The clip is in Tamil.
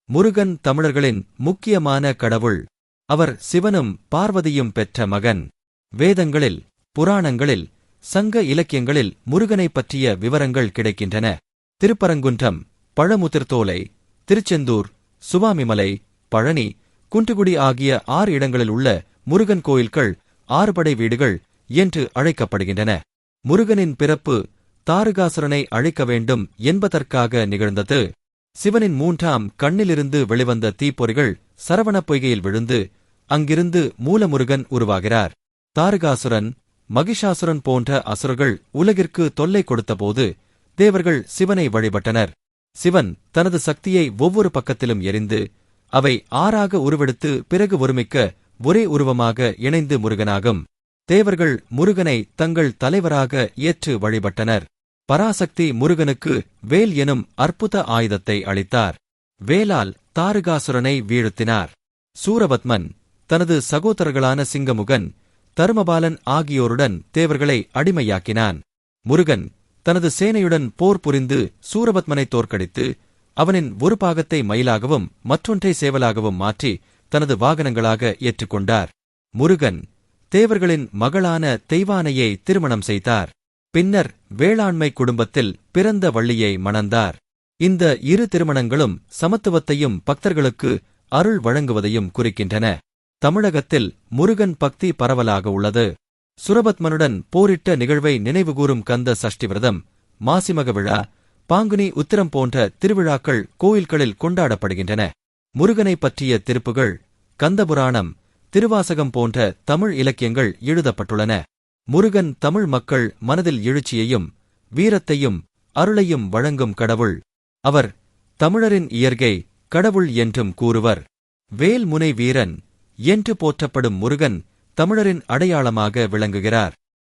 முருகன் தமிழர்களின் முக்கியமான கடவுள். அவர் சிவனும் பார்வதியும் பெற்ற மகன். வேதங்களில், புராணங்களில், சங்க இலக்கியங்களில் முருகனைப் பற்றிய விவரங்கள் கிடைக்கின்றன. திருப்பரங்குன்றம், பழமுதிர்தோலை, திருச்செந்தூர், சுவாமிமலை, பழனி, குன்றுகுடி ஆகிய 6 இடங்களில் உள்ள முருகன் கோயில்கள் 6 படை வீடுகள் என்று அழைக்கப்படுகின்றன. முருகனின் பிறப்பு தாரகாசுரனை அழிக்க வேண்டும் என்பதற்காக நிகழ்ந்தது. சிவனின் 3ஆம் கண்ணிலிருந்து வெளிவந்த தீப்பொறிகள் சரவணப் பொய்கையில் விழுந்து அங்கிருந்து மூலமுருகன் உருவாகிறார். தாரகாசுரன், மகிஷாசுரன் போன்ற அசுரர்கள் உலகிற்கு தொல்லை கொடுத்தபோது தேவர்கள் சிவனை வழிபட்டனர். சிவன் தனது சக்தியை ஒவ்வொரு பக்கத்திலும் எரிந்து அவை 6ஆக உருவெடுத்து பிறகு ஒருமிக்க ஒரே உருவமாக இணைந்து முருகனாகும். தேவர்கள் முருகனை தங்கள் தலைவராக ஏற்று வழிபட்டனர். பராசக்தி முருகனுக்கு வேல் எனும் அற்புத ஆயுதத்தை அளித்தார். வேலால் தாரகாசுரனை வீழ்த்தினார். சூரபத்மன் தனது சகோதரர்களான சிங்கமுகன், தருமபாலன் ஆகியோருடன் தேவர்களை அடிமையாக்கினான். முருகன் தனது சேனையுடன் போர் புரிந்து சூரபத்மனை தோற்கடித்து அவனின் ஒரு பாகத்தை மயிலாகவும் மற்றொன்றை சேவலாகவும் மாற்றி தனது வாகனங்களாக ஏற்றுக்கொண்டார். முருகன் தேவர்களின் மகளான தெய்வானையை திருமணம் செய்தார். பின்னர் வேளாண்மை குடும்பத்தில் பிறந்த வள்ளியை மணந்தார். இந்த 2 திருமணங்களும் சமத்துவத்தையும் பக்தர்களுக்கு அருள் வழங்குவதையும் குறிக்கின்றன. தமிழகத்தில் முருகன் பக்தி பரவலாக உள்ளது. சுரபத்மனுடன் போரிட்ட நிகழ்வை நினைவுகூரும் கந்த சஷ்டி விரதம், மாசிமக விழா, பாங்குனி உத்திரம் போன்ற திருவிழாக்கள் கோயில்களில் கொண்டாடப்படுகின்றன. முருகனை பற்றிய திருப்புகள், கந்தபுராணம், திருவாசகம் போன்ற தமிழ் இலக்கியங்கள் எழுதப்பட்டுள்ளன. முருகன் தமிழ் மக்கள் மனதில் எழுச்சியையும் வீரத்தையும் அருளையும் வழங்கும் கடவுள். அவர் தமிழரின் இயற்கை கடவுள் என்றும் கூறுவர். வேல் முனை வீரன் என்று போற்றப்படும் முருகன் தமிழரின் அடையாளமாக விளங்குகிறார்.